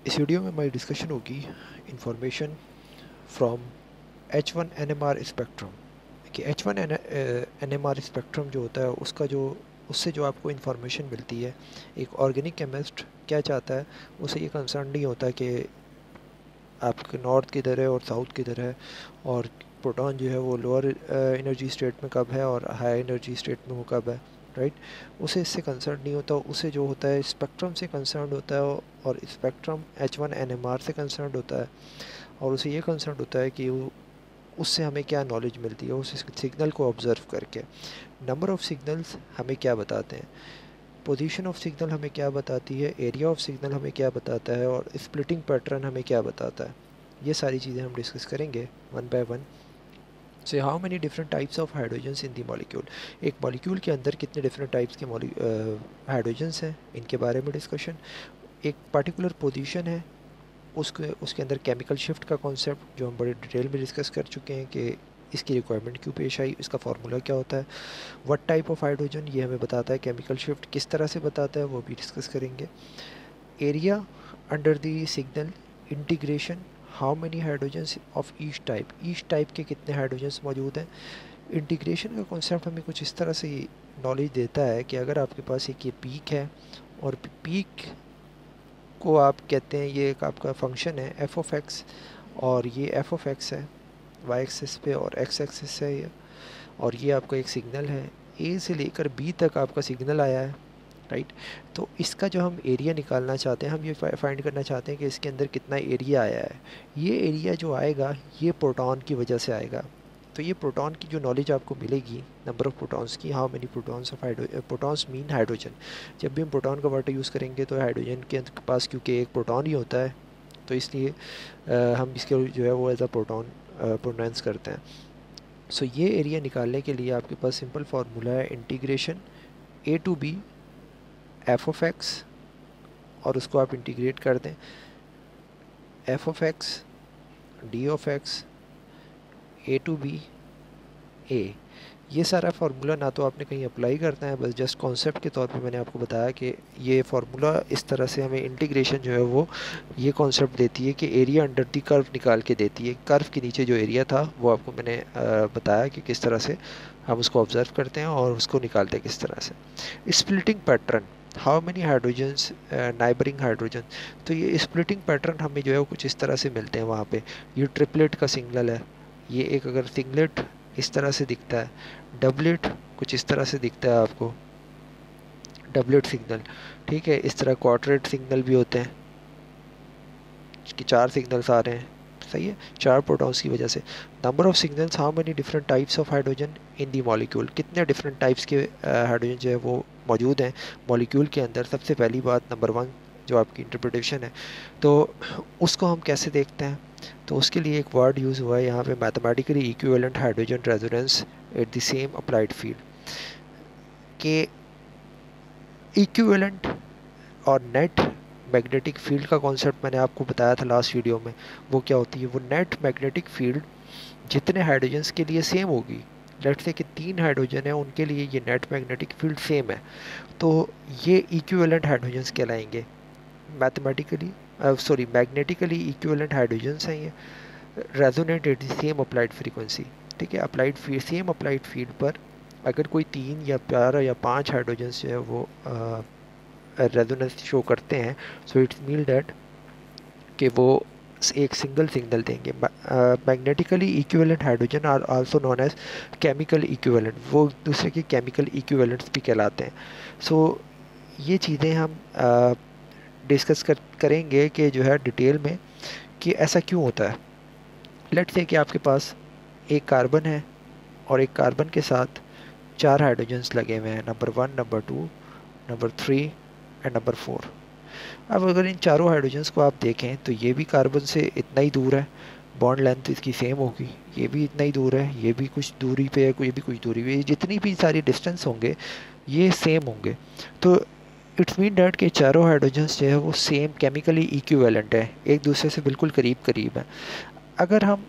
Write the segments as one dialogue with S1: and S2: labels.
S1: इस वीडियो में हमारी डिस्कशन होगी information from H1 NMR spectrum कि H1 NMR स्पेक्ट्रम जो होता है उससे जो आपको इंफॉर्मेशन मिलती है। एक ऑर्गेनिक केमिस्ट क्या चाहता है, उसे ये कंसर्न नहीं होता कि आपके नॉर्थ किधर है और साउथ किधर है, और प्रोटॉन जो है वो लोअर एनर्जी स्टेट में कब है और हाई एनर्जी स्टेट में वो कब है, राइट। उसे इससे कंसर्न नहीं होता, उसे जो होता है स्पेक्ट्रम से कंसर्न होता है, और स्पेक्ट्रम H1 NMR से कंसर्न होता है, और उसे ये कंसर्न होता है कि उससे हमें क्या नॉलेज मिलती है उस सिग्नल को ऑब्ज़र्व करके। नंबर ऑफ़ सिग्नल्स हमें क्या बताते हैं, पोजीशन ऑफ सिग्नल हमें क्या बताती है, एरिया ऑफ सिग्नल हमें क्या बताता है, और स्प्लिटिंग पैटर्न हमें क्या बताता है। ये सारी चीज़ें हम डिस्कस करेंगे वन बाय वन। से how many different types of hydrogens in the molecule, एक मॉलिक्यूल के अंदर कितने डिफरेंट टाइप्स के हाइड्रोजन्स हैं, इनके बारे में डिस्कशन। एक पर्टिकुलर पोजीशन है, उसके अंदर केमिकल शिफ्ट का कॉन्सेप्ट जो हम बड़े डिटेल में डिस्कस कर चुके हैं कि इसकी रिक्वायरमेंट क्यों पेश आई, इसका फार्मूला क्या होता है। व्हाट टाइप ऑफ हाइड्रोजन ये हमें बताता है, केमिकल शिफ्ट किस तरह से बताता है वो भी डिस्कस करेंगे। Area under the signal integration, how many hydrogens of each type के कितने हाइड्रोजन्स मौजूद हैं। इंटीग्रेशन का कॉन्सेप्ट हमें कुछ इस तरह से नॉलेज देता है कि अगर आपके पास एक ये पीक है, और पीक को आप कहते हैं ये एक आपका फंक्शन है एफ ऑफ एक्स, और ये एफ ऑफ एक्स है वाई एक्सिस पे और एक्स एक्सिस है ये, और ये आपका एक सिग्नल है, ए से लेकर बी तक आपका सिग्नल आया है, राइट। तो इसका जो हम एरिया निकालना चाहते हैं, हम ये फाइंड करना चाहते हैं कि इसके अंदर कितना एरिया आया है। ये एरिया जो आएगा ये प्रोटॉन की वजह से आएगा। तो ये प्रोटॉन की जो नॉलेज आपको मिलेगी, नंबर ऑफ़ प्रोटॉन्स की, how many protons of protons mean hydrogen. जब भी हम प्रोटॉन का वर्ड यूज़ करेंगे तो हाइड्रोजन के पास क्योंकि एक प्रोटॉन ही होता है, तो इसलिए हम इसके जो है वो एज अ प्रोटॉन प्रोनाउंस करते हैं। सो ये एरिया निकालने के लिए आपके पास सिंपल फार्मूला है integration a to b f of x, और उसको आप इंटीग्रेट कर दें f of x d of x a to b a. ये सारा फार्मूला ना तो आपने कहीं अप्लाई करना है, बस जस्ट कॉन्सेप्ट के तौर पे मैंने आपको बताया कि ये फार्मूला इस तरह से हमें इंटीग्रेशन जो है वो ये कॉन्सेप्ट देती है कि एरिया अंडर दी कर्व निकाल के देती है। कर्व के नीचे जो एरिया था वो आपको मैंने बताया कि किस तरह से हम उसको ऑब्ज़र्व करते हैं और उसको निकालते हैं किस तरह से। Splitting pattern, how many hydrogens neighbouring hydrogen. तो ये स्प्लिटिंग पैटर्न हमें जो है वो कुछ इस तरह से मिलते हैं वहाँ पे। ये ट्रिपलेट का सिग्नल है, ये एक अगर सिंगलेट इस तरह से दिखता है, डबलेट कुछ इस तरह से दिखता है आपको, डबलेट सिग्नल, ठीक है। इस तरह क्वाड्रेट सिग्नल भी होते हैं कि 4 सिग्नल्स आ रहे हैं, सही है, 4 प्रोटॉन्स की वजह से। Number of signals, how many different types of hydrogen in the molecule, कितने डिफरेंट टाइप्स के हाइड्रोजन जो है वो मौजूद हैं मॉलिक्यूल के अंदर। सबसे पहली बात नंबर 1 जो आपकी इंटरप्रिटेशन है, तो उसको हम कैसे देखते हैं, तो उसके लिए एक वर्ड यूज़ हुआ है यहाँ पे, mathematically equivalent hydrogen resonance eight the same applied field. के इक्विवेलेंट और नेट मैग्नेटिक फील्ड का कॉन्सेप्ट मैंने आपको बताया था लास्ट वीडियो में। वो क्या होती है, वो नेट मैग्नेटिक फील्ड जितने हाइड्रोजन्स के लिए सेम होगी, लेट्स से कि 3 हाइड्रोजन है उनके लिए ये नेट मैग्नेटिक फील्ड सेम है, तो ये इक्विवेलेंट हाइड्रोजन्स कहलाएंगे। Mathematically sorry magnetically equivalent hydrogens हैं ये, resonate at the same applied frequency, ठीक है। Applied field, same applied field पर अगर कोई 3 या 4 या 5 हाइड्रोजन्स जो है वो रेजोनेंस शो करते हैं, सो इट्स मीन डैट कि वो एक सिंगल सिग्नल देंगे। Magnetically equivalent hydrogen are also known as chemical equivalent, वो दूसरे के केमिकल इक्विवेलेंट्स भी कहलाते हैं। सो ये चीज़ें हम डिस्कस करेंगे कि जो है डिटेल में कि ऐसा क्यों होता है। लेट्स से कि आपके पास एक कार्बन है और एक कार्बन के साथ 4 हाइड्रोजन्स लगे हुए हैं, number 1, number 2, number 3 and number 4। अब अगर इन चारों हाइड्रोजन्स को आप देखें तो ये भी कार्बन से इतना ही दूर है, बॉन्ड लेंथ इसकी सेम होगी, ये भी इतना ही दूर है, ये भी कुछ दूरी पे है, ये भी कुछ दूरी पे है, जितनी भी सारी डिस्टेंस होंगे ये सेम होंगे। तो इट्स मीन डैट के चारों हाइड्रोजन्स जो है वो सेम केमिकली इक्विवेलेंट है, एक दूसरे से बिल्कुल करीब करीब है। अगर हम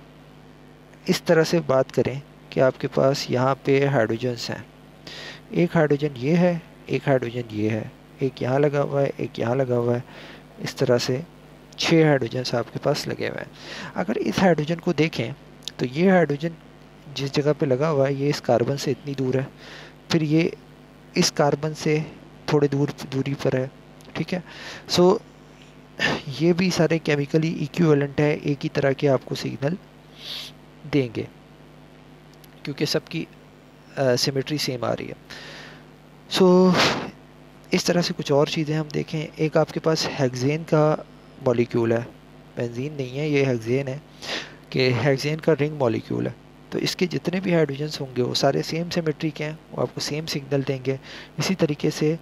S1: इस तरह से बात करें कि आपके पास यहाँ पे हाइड्रोजन्स हैं, एक हाइड्रोजन ये है, एक हाइड्रोजन ये है, एक यहाँ लगा हुआ है, एक यहाँ लगा हुआ है, इस तरह से 6 हाइड्रोजन्स आपके पास लगे हुए हैं। अगर इस हाइड्रोजन को देखें तो ये हाइड्रोजन जिस जगह पे लगा हुआ है ये इस कार्बन से इतनी दूर है, फिर ये इस कार्बन से थोड़े दूरी पर है, ठीक है। सो ये भी सारे केमिकली इक्विवेलेंट है, एक ही तरह के आपको सिग्नल देंगे क्योंकि सबकी सिमेट्री सेम आ रही है। सो इस तरह से कुछ और चीज़ें हम देखें, एक आपके पास हेक्सेन का मॉलिक्यूल है, बेंजीन नहीं है ये हेक्सेन है, कि हेक्सेन का रिंग मॉलिक्यूल है। तो इसके जितने भी हाइड्रोजन्स होंगे वो सारे सेम सिमेट्री के हैं, वो आपको सेम सिग्नल देंगे। इसी तरीके से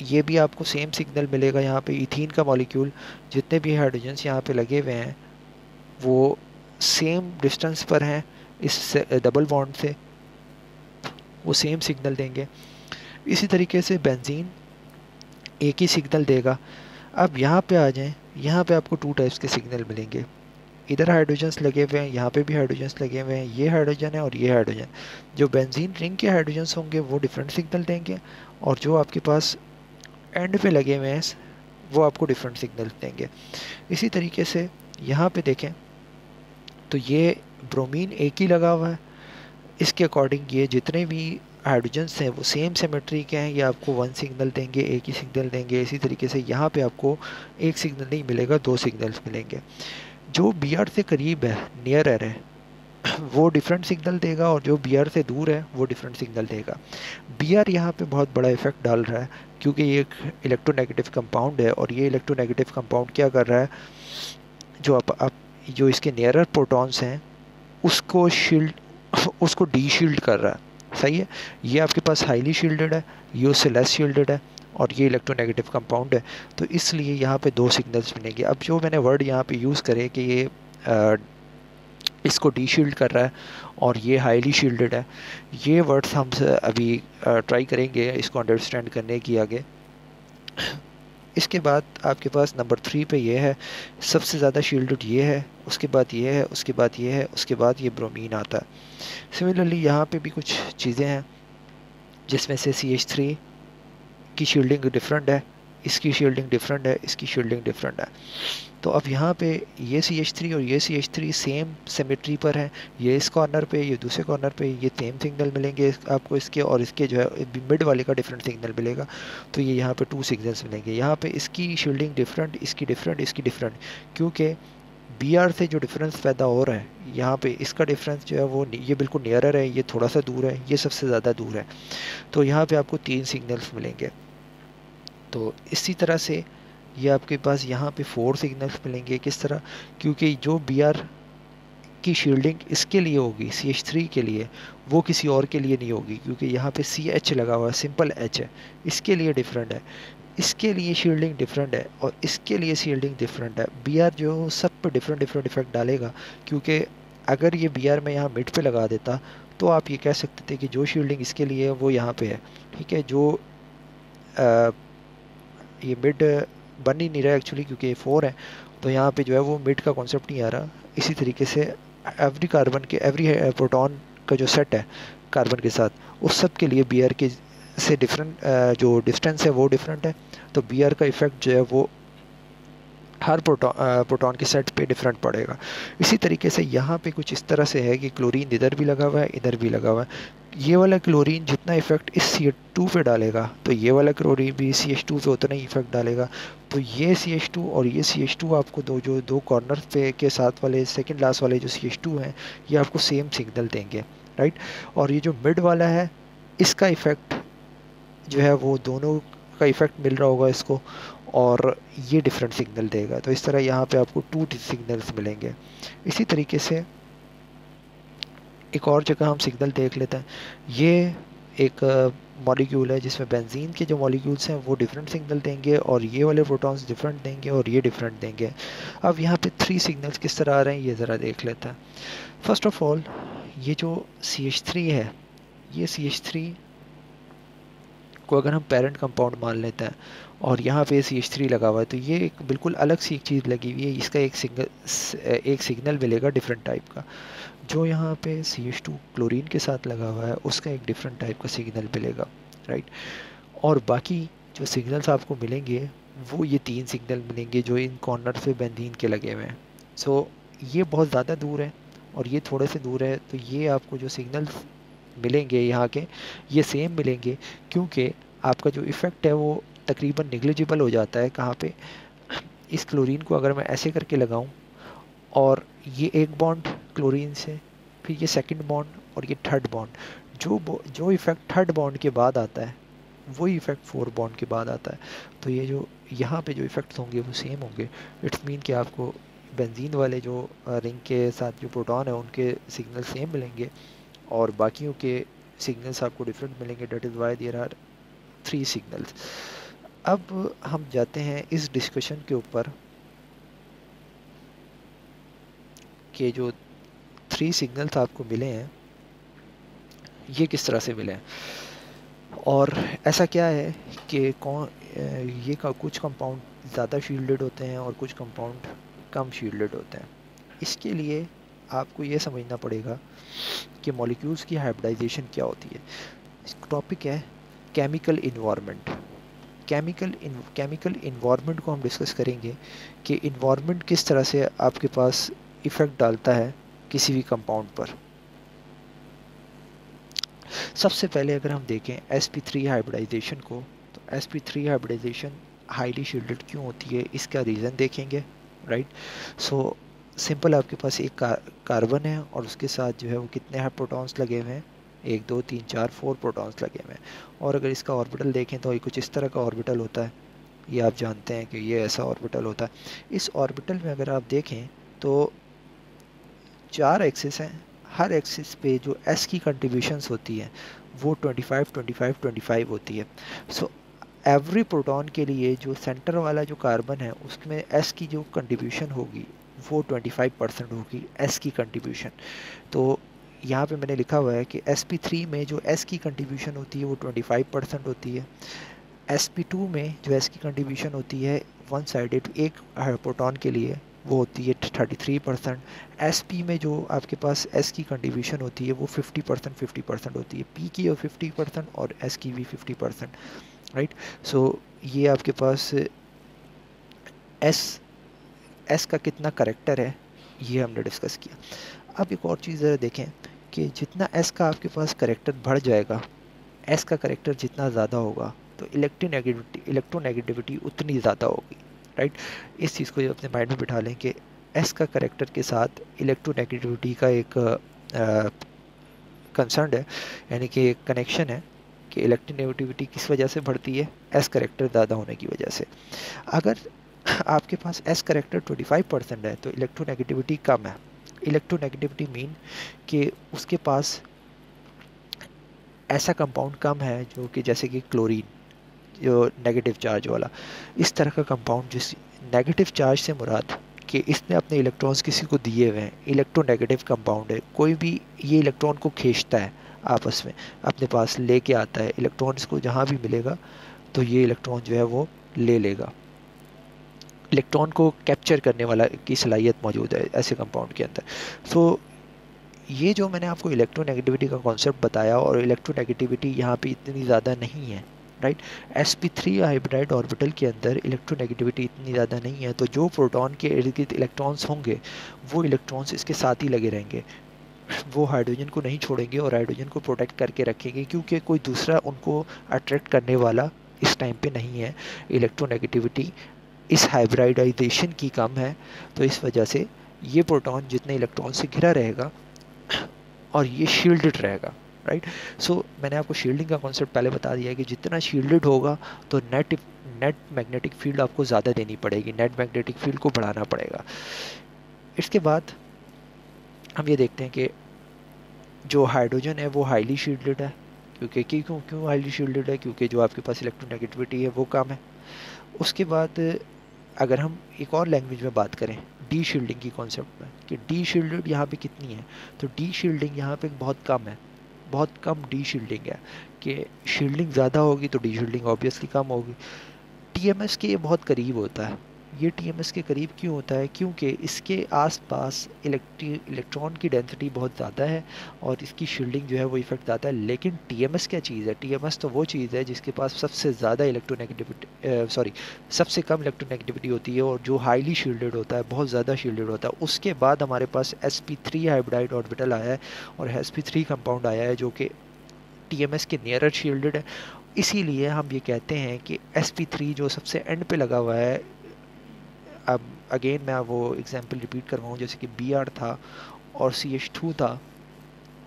S1: ये भी आपको सेम सिग्नल मिलेगा। यहाँ पे इथीन का मॉलिक्यूल, जितने भी हाइड्रोजन्स यहाँ पे लगे हुए हैं वो सेम डिस्टेंस पर हैं इस डबल बॉन्ड से, वो सेम सिग्नल देंगे। इसी तरीके से बेंजीन एक ही सिग्नल देगा। अब यहाँ पे आ जाएं, यहाँ पे आपको 2 टाइप्स के सिग्नल मिलेंगे। इधर हाइड्रोजन्स लगे हुए हैं, यहाँ पे भी हाइड्रोजन्स लगे हुए हैं, ये हाइड्रोजन है और ये हाइड्रोजन। जो बेंजीन रिंग के हाइड्रोजन्स होंगे वो डिफरेंट सिग्नल देंगे, और जो आपके पास एंड पे लगे हुए हैं वो आपको डिफरेंट सिग्नल देंगे। इसी तरीके से यहाँ पे देखें तो ये ब्रोमीन एक ही लगा हुआ है, इसके अकॉर्डिंग ये जितने भी हाइड्रोजन्स हैं वो सेम सिमेट्री के हैं, ये आपको 1 सिग्नल देंगे, एक ही सिग्नल देंगे। इसी तरीके से यहाँ पे आपको एक सिग्नल नहीं मिलेगा, 2 सिग्नल्स मिलेंगे। जो Br से करीब है, नियरर है, वो डिफरेंट सिग्नल देगा, और जो Br से दूर है वो डिफरेंट सिग्नल देगा। Br यहाँ पे बहुत बड़ा इफेक्ट डाल रहा है क्योंकि ये एक इलेक्ट्रोनेगेटिव कंपाउंड है, और ये इलेक्ट्रोनेगेटिव कंपाउंड क्या कर रहा है, जो आप जो इसके नियरर प्रोटॉन्स हैं उसको डी शील्ड कर रहा है, सही है। ये आपके पास हाईली शील्डेड है, ये उससे लेस शील्डेड है, और ये इलेक्ट्रोनेगेटिव कंपाउंड है, तो इसलिए यहाँ पे 2 सिग्नल्स मिलेंगे। अब जो मैंने वर्ड यहाँ पे यूज़ करे कि ये इसको डी शील्ड कर रहा है और ये हाईली शील्डेड है, ये वर्ड्स हम अभी ट्राई करेंगे इसको अंडरस्टैंड करने की आगे। इसके बाद आपके पास नंबर 3 पे ये है, सबसे ज़्यादा शील्डेड ये है, उसके बाद ये है, उसके बाद ये है, उसके बाद ये ब्रोमीन आता है। सिमिलरली यहाँ पे भी कुछ चीज़ें हैं जिसमें से CH3 की शील्डिंग डिफरेंट है, इसकी शील्डिंग डिफरेंट है, इसकी शील्डिंग डिफरेंट है। तो अब यहाँ पे ये CH3 और ये CH3 सेम सिमेट्री पर है, ये इस कॉर्नर पे, ये दूसरे कॉर्नर पे, ये सेम सिग्नल मिलेंगे आपको इसके, और इसके जो है मिड वाले का डिफरेंट सिग्नल मिलेगा। तो ये यहाँ पे 2 सिग्नल्स मिलेंगे। यहाँ पे इसकी शील्डिंग डिफरेंट, इसकी डिफरेंट, इसकी डिफरेंट, क्योंकि Br से जो डिफरेंस पैदा हो रहा है यहाँ पे, इसका डिफरेंस जो है वो ये बिल्कुल नियरर है, ये थोड़ा सा दूर है, ये सबसे ज़्यादा दूर है। तो यहाँ पे आपको 3 सिग्नल्स मिलेंगे। तो इसी तरह से ये आपके पास यहाँ पे 4 सिग्नल्स मिलेंगे। किस तरह, क्योंकि जो Br की शील्डिंग इसके लिए होगी CH3 के लिए, वो किसी और के लिए नहीं होगी, क्योंकि यहाँ पे CH लगा हुआ है, सिंपल H है, इसके लिए डिफरेंट है, इसके लिए शील्डिंग डिफरेंट है, और इसके लिए शील्डिंग डिफरेंट है। Br जो सब पे डिफरेंट डिफरेंट इफेक्ट डालेगा, क्योंकि अगर ये Br मैं यहाँ मिड पे लगा देता तो आप ये कह सकते थे कि जो शील्डिंग इसके लिए है वो यहाँ पे है, ठीक है। जो ये मिड बन ही नहीं रहा एक्चुअली, क्योंकि ये 4 है, तो यहाँ पे जो है वो मिड का कॉन्सेप्ट नहीं आ रहा। इसी तरीके से एवरी प्रोटॉन का जो सेट है कार्बन के साथ, उस सब के लिए Br के से डिफरेंट जो डिस्टेंस है वो डिफरेंट है। तो Br का इफेक्ट जो है वो हर प्रोटॉन के सेट पे डिफरेंट पड़ेगा। इसी तरीके से यहाँ पे कुछ इस तरह से है कि क्लोरीन इधर भी लगा हुआ है, इधर भी लगा हुआ है। ये वाला क्लोरीन जितना इफेक्ट इस CH2 पे डालेगा, तो ये वाला क्लोरीन भी CH2 पे उतना ही इफेक्ट डालेगा। तो ये CH2 और ये CH2 आपको दो कॉर्नर पे के साथ वाले सेकंड लास्ट वाले जो CH2 हैं, ये आपको सेम सिग्नल देंगे, राइट। और ये जो मिड वाला है, इसका इफेक्ट जो है वो दोनों का इफेक्ट मिल रहा होगा इसको, और ये डिफरेंट सिग्नल देगा। तो इस तरह यहाँ पे आपको 2 सिग्नल्स मिलेंगे। इसी तरीके से एक और जगह हम सिग्नल देख लेते हैं। ये एक मॉलिक्यूल है जिसमें बेंजीन के जो मॉलिक्यूल्स हैं वो डिफरेंट सिग्नल देंगे, और ये वाले प्रोटॉन्स डिफरेंट देंगे, और ये डिफरेंट देंगे। अब यहाँ पे 3 सिग्नल्स किस तरह आ रहे हैं ये ज़रा देख लेते हैं। फर्स्ट ऑफ ऑल, ये जो CH3 है, ये CH3 को अगर हम पेरेंट कंपाउंड मान लेते हैं, और यहाँ पे CH3 लगा हुआ है, तो ये एक बिल्कुल अलग सी एक चीज़ लगी हुई है। इसका एक सिग्नल मिलेगा डिफरेंट टाइप का। जो यहाँ पे CH2 क्लोरीन के साथ लगा हुआ है, उसका एक डिफरेंट टाइप का सिग्नल मिलेगा, राइट। और बाकी जो सिग्नल्स आपको मिलेंगे वो ये 3 सिग्नल मिलेंगे जो इन कॉर्नर पे बेंजीन के लगे हुए हैं। सो ये बहुत ज़्यादा दूर है और ये थोड़े से दूर है, तो ये आपको जो सिग्नल्स मिलेंगे यहाँ के ये सेम मिलेंगे, क्योंकि आपका जो इफ़ेक्ट है वो तकरीबन निग्लिजिबल हो जाता है। कहाँ पे? इस क्लोरीन को अगर मैं ऐसे करके लगाऊं और ये एक बॉन्ड क्लोरीन से, फिर ये सेकंड बॉन्ड और ये थर्ड बॉन्ड, जो इफ़ेक्ट थर्ड बॉन्ड के बाद आता है वही इफ़ेक्ट फोर बॉन्ड के बाद आता है। तो ये जो यहाँ पे जो इफ़ेक्ट्स होंगे वो सेम होंगे। इट्स मीन कि आपको बेंजीन वाले जो रिंग के साथ जो प्रोटॉन है उनके सिग्नल सेम मिलेंगे और बाकियों के सिग्नल्स आपको डिफरेंट मिलेंगे। That is why there are 3 signals. अब हम जाते हैं इस डिस्कशन के ऊपर कि जो 3 सिग्नल्स आपको मिले हैं ये किस तरह से मिले हैं, और ऐसा क्या है कि कुछ कंपाउंड ज़्यादा शील्डेड होते हैं और कुछ कंपाउंड कम शील्डेड होते हैं। इसके लिए आपको ये समझना पड़ेगा कि मॉलिक्यूल्स की हाइब्रिडाइजेशन क्या होती है। टॉपिक है केमिकल इन्वायरमेंट। केमिकल इन्वायरमेंट को हम डिस्कस करेंगे कि इन्वायरमेंट किस तरह से आपके पास इफ़ेक्ट डालता है किसी भी कंपाउंड पर। सबसे पहले अगर हम देखें sp3 हाइब्रिडाइजेशन को, तो sp3 हाइब्रिडाइजेशन हाईली शील्डेड क्यों होती है इसका रीज़न देखेंगे, राइट। सो सिंपल, आपके पास एक कार्बन है और उसके साथ जो है वो कितने प्रोटॉन्स लगे हुए हैं, 1 2 3 4 4 प्रोटॉन्स लगे हुए हैं। और अगर इसका ऑर्बिटल देखें तो ये कुछ इस तरह का ऑर्बिटल होता है, ये आप जानते हैं कि ये ऐसा ऑर्बिटल होता है। इस ऑर्बिटल में अगर आप देखें तो 4 एक्सिस हैं, हर एक्सिस पे जो s की कंट्रीब्यूशंस होती हैं वो 25 25 25 होती है। सो एवरी प्रोटॉन के लिए जो सेंटर वाला जो कार्बन है उसमें s की जो कंट्रीब्यूशन होगी वो 25% होगी, s की कंट्रीब्यूशन। तो यहाँ पे मैंने लिखा हुआ है कि sp3 में जो s की कंट्रीब्यूशन होती है वो 25% होती है। sp2 में जो s की कंट्रीब्यूशन होती है वन साइडेड एक प्रोटॉन के लिए वो होती है 33%। sp में जो आपके पास s की कंट्रीब्यूशन होती है वो 50% होती है, p की 50% और s की भी 50%, राइट। सो ये आपके पास s का कितना करेक्टर है ये हमने डिस्कस किया। अब एक और चीज़ ज़रा देखें कि जितना s का आपके पास करेक्टर बढ़ जाएगा, s का करेक्टर जितना ज़्यादा होगा तो इलेक्ट्रोनेगेटिविटी उतनी ज़्यादा होगी, राइट। इस चीज़ को जब अपने माइंड में बिठा लें कि s का करेक्टर के साथ इलेक्ट्रोनेगेटिविटी का एक कंसर्न है, यानी कि एक कनेक्शन है कि इलेक्ट्रोनेगेटिविटी किस वजह से बढ़ती है, s करेक्टर ज़्यादा होने की वजह से। अगर आपके पास s करेक्टर 25% है तो इलेक्ट्रोनेगेटिविटी कम है। इलेक्ट्रोनेगेटिविटी मीन कि उसके पास ऐसा कंपाउंड कम है जो कि जैसे कि क्लोरीन जो नेगेटिव चार्ज वाला, इस तरह का कंपाउंड जिस नेगेटिव चार्ज से मुराद कि इसने अपने इलेक्ट्रॉन्स किसी को दिए हुए हैं, इलेक्ट्रोनेगेटिव कंपाउंड है, कोई भी ये इलेक्ट्रॉन को खींचता है आपस में अपने पास लेके आता है, इलेक्ट्रॉन्स को जहाँ भी मिलेगा तो ये इलेक्ट्रॉन जो है वो ले लेगा। इलेक्ट्रॉन को कैप्चर करने वाला की सलाहियत मौजूद है ऐसे कंपाउंड के अंदर। सो ये जो मैंने आपको इलेक्ट्रोनेगेटिविटी का कॉन्सेप्ट बताया, और इलेक्ट्रोनेगेटिविटी यहाँ पे इतनी ज़्यादा नहीं है, राइट। sp3 हाइब्रिडाइड ऑर्बिटल के अंदर इलेक्ट्रोनेगेटिविटी इतनी ज़्यादा नहीं है, तो जो प्रोटॉन के इर्द गिर्द इलेक्ट्रॉन्स होंगे वो इलेक्ट्रॉन्स इसके साथ ही लगे रहेंगे, वो हाइड्रोजन को नहीं छोड़ेंगे और हाइड्रोजन को प्रोटेक्ट करके रखेंगे, क्योंकि कोई दूसरा उनको अट्रैक्ट करने वाला इस टाइम पे नहीं है। इलेक्ट्रोनेगेटिविटी इस हाइब्रिडाइजेशन की कम है, तो इस वजह से ये प्रोटॉन जितने इलेक्ट्रॉन से घिरा रहेगा और ये शील्डेड रहेगा, राइट। सो मैंने आपको शील्डिंग का कॉन्सेप्ट पहले बता दिया है कि जितना शील्डेड होगा तो नेट मैग्नेटिक फील्ड आपको ज़्यादा देनी पड़ेगी, नेट मैग्नेटिक फील्ड को बढ़ाना पड़ेगा। इसके बाद हम ये देखते हैं कि जो हाइड्रोजन है वो हाईली शील्डेड है, क्यों हाईली शील्डेड है, क्योंकि जो आपके पास इलेक्ट्रोनेगेटिविटी है वो कम है। उसके बाद अगर हम एक और लैंग्वेज में बात करें डी शील्डिंग की कॉन्सेप्ट में कि डी शील्डेड यहाँ पे कितनी है, तो डी शील्डिंग यहाँ पे बहुत कम है, बहुत कम डी शील्डिंग है। कि शील्डिंग ज़्यादा होगी तो डी शील्डिंग ऑब्वियसली कम होगी। टीएमएस के ये बहुत करीब होता है, ये टीएमएस के करीब क्यों होता है? क्योंकि इसके आसपास इलेक्ट्रॉन की डेंसिटी बहुत ज़्यादा है और इसकी शील्डिंग जो है वो इफेक्ट आता है। लेकिन टीएमएस क्या चीज़ है? टीएमएस तो वो चीज़ है जिसके पास सबसे ज़्यादा इलेक्ट्रोनेगेटिविटी सबसे कम इलेक्ट्रोनेगेटिविटी होती है और जो हाईली शील्डेड होता है, बहुत ज़्यादा शील्डेड होता है। उसके बाद हमारे पास sp3 हाइब्रिडाइड ऑर्बिटल आया है और sp3 कंपाउंड आया है जो कि टीएमएस के नियरर शील्डेड है। इसीलिए हम ये कहते हैं कि sp3 जो सबसे एंड पे लगा हुआ है, अब अगेन मैं वो एग्जांपल रिपीट कर रहा हूँ, जैसे कि Br था और CH2 था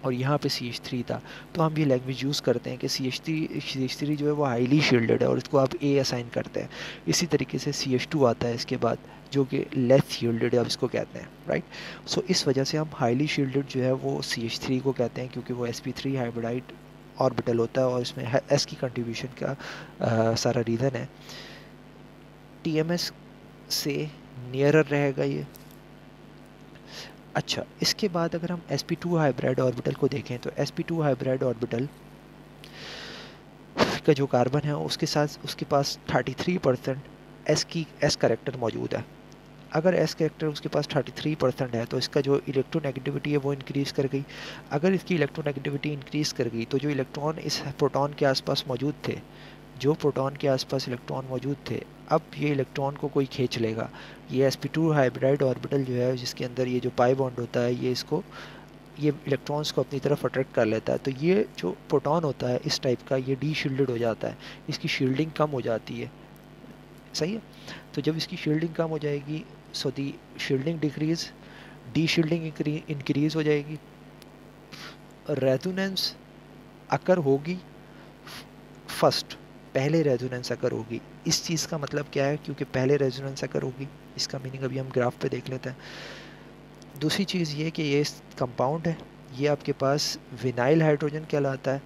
S1: और यहाँ पे CH3 था, तो हम ये लैंग्वेज यूज़ करते हैं कि CH3 जो है वो हाईली शील्डेड है और इसको आप A असाइन करते हैं। इसी तरीके से CH2 आता है इसके बाद जो कि लेस शील्डेड है, अब इसको कहते हैं, राइट। सो इस वजह से हम हाईली शील्डेड जो है वो CH3 को कहते हैं, क्योंकि वो sp3 हाइब्रिडाइड ऑर्बिटल होता है और इसमें S की कंट्रीब्यूशन का सारा रीज़न है। TMS से नियरर रहेगा ये। अच्छा, इसके बाद अगर हम sp2 हाइब्रिड ऑर्बिटल को देखें तो sp2 हाइब्रिड ऑर्बिटल का जो कार्बन है उसके साथ उसके पास 33% S करेक्टर मौजूद है। अगर S करेक्टर उसके पास 33% है तो इसका जो इलेक्ट्रोनेगेटिविटी है वो इंक्रीज़ कर गई। अगर इसकी इलेक्ट्रोनेगेटिविटी इंक्रीज़ कर गई तो जो इलेक्ट्रॉन इस प्रोटॉन के आसपास मौजूद थे, जो प्रोटॉन के आसपास इलेक्ट्रॉन मौजूद थे, अब ये इलेक्ट्रॉन को कोई खींच लेगा। ये sp2 हाइब्रिडाइड ऑर्बिटल जो है जिसके अंदर ये जो पाई बॉन्ड होता है, ये इलेक्ट्रॉन्स को अपनी तरफ अट्रैक्ट कर लेता है। तो ये जो प्रोटॉन होता है इस टाइप का, ये डी शील्डेड हो जाता है, इसकी शील्डिंग कम हो जाती है, सही है। तो जब इसकी शील्डिंग कम हो जाएगी, so the shielding decrease, deshielding increase हो जाएगी, रेजोनेंस अकर होगी फर्स्ट, पहले रेजोनेंस अकर होगी। इस चीज़ का मतलब क्या है? क्योंकि पहले रेजोनेंस अकर होगी, इसका मीनिंग अभी हम ग्राफ पे देख लेते हैं। दूसरी चीज़ ये कि ये कंपाउंड है, ये आपके पास विनाइल हाइड्रोजन कहलाता है।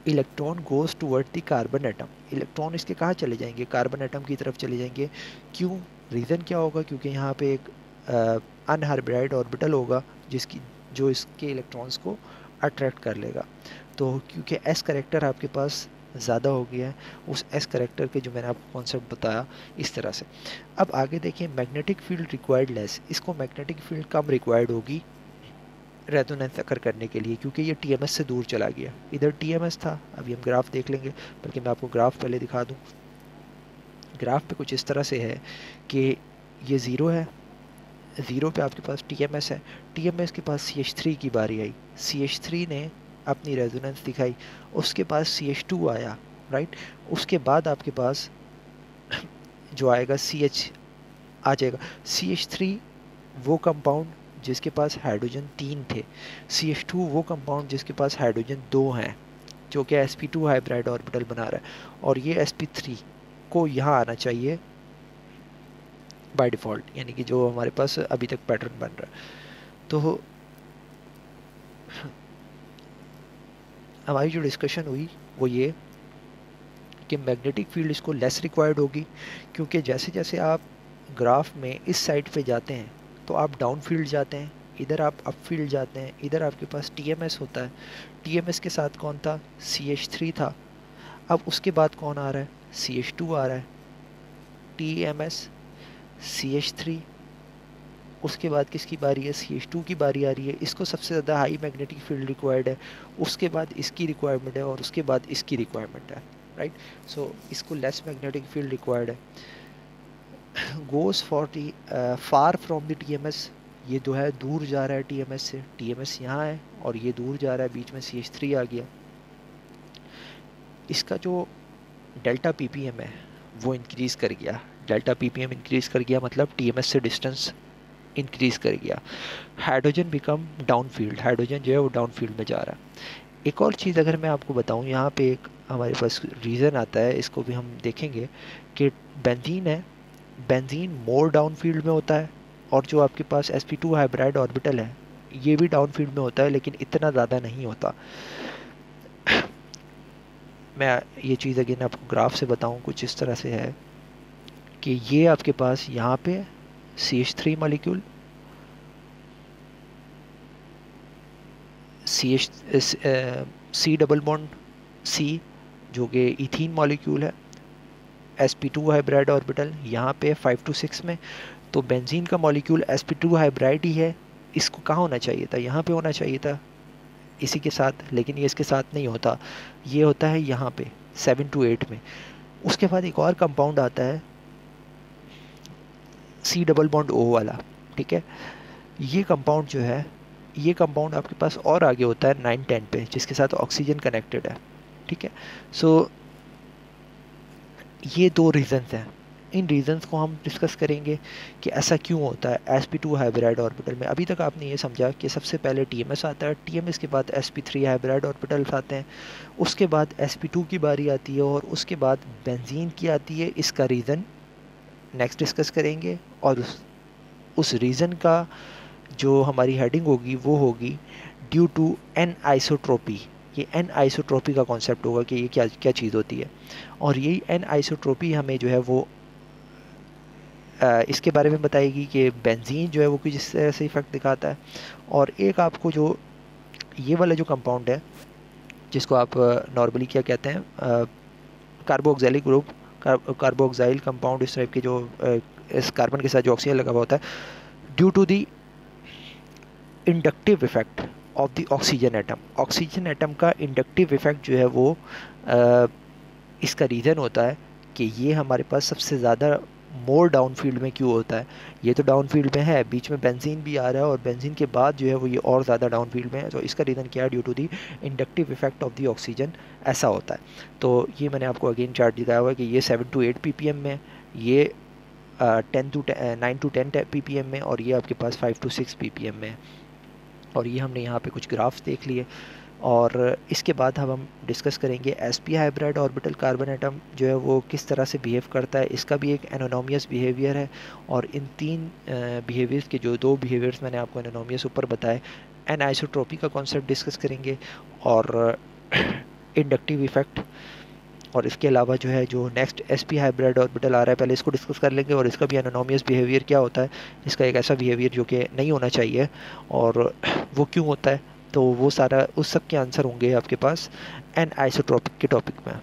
S1: Electron goes toward the carbon atom, electron इसके कहाँ चले जाएंगे? कार्बन एटम की तरफ चले जाएंगे। क्यों? रीज़न क्या होगा? क्योंकि यहाँ पे एक अनहाइब्रिडाइड ऑर्बिटल होगा जो इसके इलेक्ट्रॉन्स को अट्रैक्ट कर लेगा। तो क्योंकि एस करेक्टर आपके पास ज़्यादा हो गया है, उस एस करेक्टर के जो मैंने आपको कॉन्सेप्ट बताया इस तरह से। अब आगे देखिए, मैग्नेटिक फील्ड रिक्वायर्ड लेस, इसको मैग्नेटिक फील्ड कम रिक्वायर्ड होगी रेजोनेंस अकर करने के लिए, क्योंकि ये टीएमएस से दूर चला गया। इधर टीएमएस था, अभी हम ग्राफ देख लेंगे, बल्कि मैं आपको ग्राफ पहले दिखा दूं। ग्राफ पे कुछ इस तरह से है कि ये ज़ीरो है, ज़ीरो पे आपके पास टीएमएस है, टीएमएस के पास CH3 की बारी आई, CH3 ने अपनी रेजोनेंस दिखाई, उसके पास CH2 आया, राइट। उसके बाद आपके पास जो आएगा CH आ जाएगा। CH3 वो कंपाउंड जिसके पास हाइड्रोजन 3 थे, CH2 वो कंपाउंड जिसके पास हाइड्रोजन 2 हैं, जो कि sp2 हाइब्रिड ऑर्बिटल बना रहा है। और ये sp3 को यहाँ आना चाहिए बाय डिफ़ॉल्ट, यानी कि जो हमारे पास अभी तक पैटर्न बन रहा है। तो हमारी जो डिस्कशन हुई वो ये कि मैग्नेटिक फील्ड इसको लेस रिक्वायर्ड होगी, क्योंकि जैसे जैसे आप ग्राफ में इस साइड पे जाते हैं तो आप डाउन फील्ड जाते हैं, इधर आप अप फील्ड जाते हैं, इधर आपके पास TMS होता है। TMS के साथ कौन था? CH3 था। अब उसके बाद कौन आ रहा है? CH2 आ रहा है, TMS CH3, उसके बाद किसकी बारी है? CH2 की बारी आ रही है। इसको सबसे ज़्यादा हाई मैग्नेटिक फील्ड रिक्वायर्ड है, उसके बाद इसकी रिक्वायरमेंट है और उसके बाद इसकी रिक्वायरमेंट है, राइट। सो इसको लेस मैग्नेटिक फील्ड रिक्वायर्ड है। Goes for the far from the TMS, ये जो है दूर जा रहा है TMS से, TMS यहाँ है और ये दूर जा रहा है, बीच में CH3 आ गया। इसका जो डेल्टा PPM है वो इंक्रीज़ कर गया, डेल्टा PPM इंक्रीज़ कर गया, मतलब TMS से डिस्टेंस इंक्रीज़ कर गया। Hydrogen become down field, hydrogen जो है वो डाउन फील्ड में जा रहा है। एक और चीज़ अगर मैं आपको बताऊं, यहाँ पे एक हमारे पास रीज़न आता है, इसको भी हम देखेंगे कि बेंजीन है, बेंजीन मोर डाउन फील्ड में होता है, और जो आपके पास sp2 हाइब्रिड ऑर्बिटल है ये भी डाउन फील्ड में होता है, लेकिन इतना ज़्यादा नहीं होता। मैं ये चीज़ अगेन आपको ग्राफ से बताऊं, कुछ इस तरह से है कि ये आपके पास यहाँ पे CH3 molecule, C double bond C जो कि इथीन मॉलिक्यूल है, sp2 हाइब्रिड ऑर्बिटल, यहाँ पे 5 to 6 में। तो बेंजीन का मॉलिक्यूल sp2 हाइब्रिड ही है, इसको कहाँ होना चाहिए था, यहाँ पे होना चाहिए था इसी के साथ, लेकिन ये इसके साथ नहीं होता, ये होता है यहाँ पे 7 to 8 में। उसके बाद एक और कंपाउंड आता है C डबल बॉन्ड O वाला, ठीक है। ये कंपाउंड जो है, ये कंपाउंड आपके पास और आगे होता है 9-10 पे, जिसके साथ ऑक्सीजन कनेक्टेड है, ठीक है। सो ये दो रीजंस हैं, इन रीजंस को हम डिस्कस करेंगे कि ऐसा क्यों होता है sp2 हाइब्रिड ऑर्बिटल में। अभी तक आपने ये समझा कि सबसे पहले TMS आता है, TMS के बाद sp3 हाइब्रिड ऑर्बिटल्स आते हैं, उसके बाद sp2 की बारी आती है, और उसके बाद बेंजीन की आती है। इसका रीज़न नेक्स्ट डिस्कस करेंगे, और उस रीज़न का जो हमारी हेडिंग होगी वो होगी ड्यू टू एन आइसोट्रोपी। ये एन आइसोट्रोपी का कॉन्सेप्ट होगा कि ये क्या क्या चीज़ होती है, और यही एन आइसोट्रोपी हमें जो है वो इसके बारे में बताएगी कि बेंजीन जो है वो किस तरह से इफेक्ट दिखाता है। और एक आपको जो ये वाला जो कंपाउंड है, जिसको आप नॉर्मली क्या कहते हैं, कार्बोक्सिलिक ग्रुप, कार्बोक्साइल कंपाउंड, इस टाइप के जो इस कार्बन के साथ जो ऑक्सीजन लगा हुआ होता है, due to the inductive effect of the oxygen atom. Oxygen atom का इंडक्टिव इफेक्ट जो है वो इसका रीज़न होता है कि ये हमारे पास सबसे ज़्यादा मोर डाउन फील्ड में क्यों होता है। ये तो डाउन फील्ड में है, बीच में बेंजीन भी आ रहा है, और बेंजीन के बाद जो है वो ये और ज़्यादा डाउन फील्ड में है। तो इसका रीज़न क्या है, due to the inductive effect of the oxygen, ऐसा होता है। तो ये मैंने आपको अगेन चार्ट दिखाया हुआ है कि ये 7 to 8 ppm में, ये 9 to 10 ppm में, और ये आपके पास 5 to 6 ppm में। और ये हमने यहाँ पे कुछ ग्राफ्स देख लिए, और इसके बाद हम डिस्कस करेंगे sp hybrid orbital carbon atom जो है वो किस तरह से बिहेव करता है। इसका भी एक एनोनोमियस बिहेवियर है, और इन तीन बिहेवियर्स के जो दो बिहेवियर्स मैंने आपको एनोनोमियस ऊपर बताए, एन आइसोट्रोपी का कॉन्सेप्ट डिस्कस करेंगे, और इंडक्टिव इफेक्ट, और इसके अलावा जो है जो नेक्स्ट sp हाइब्रिड ऑर्बिटल आ रहा है, पहले इसको डिस्कस कर लेंगे, और इसका भी एनोनोमियस बिहेवियर क्या होता है, इसका एक ऐसा बिहेवियर जो कि नहीं होना चाहिए, और वो क्यों होता है। तो वो सारा उस सब के आंसर होंगे आपके पास एन आइसोट्रोपिक के टॉपिक में।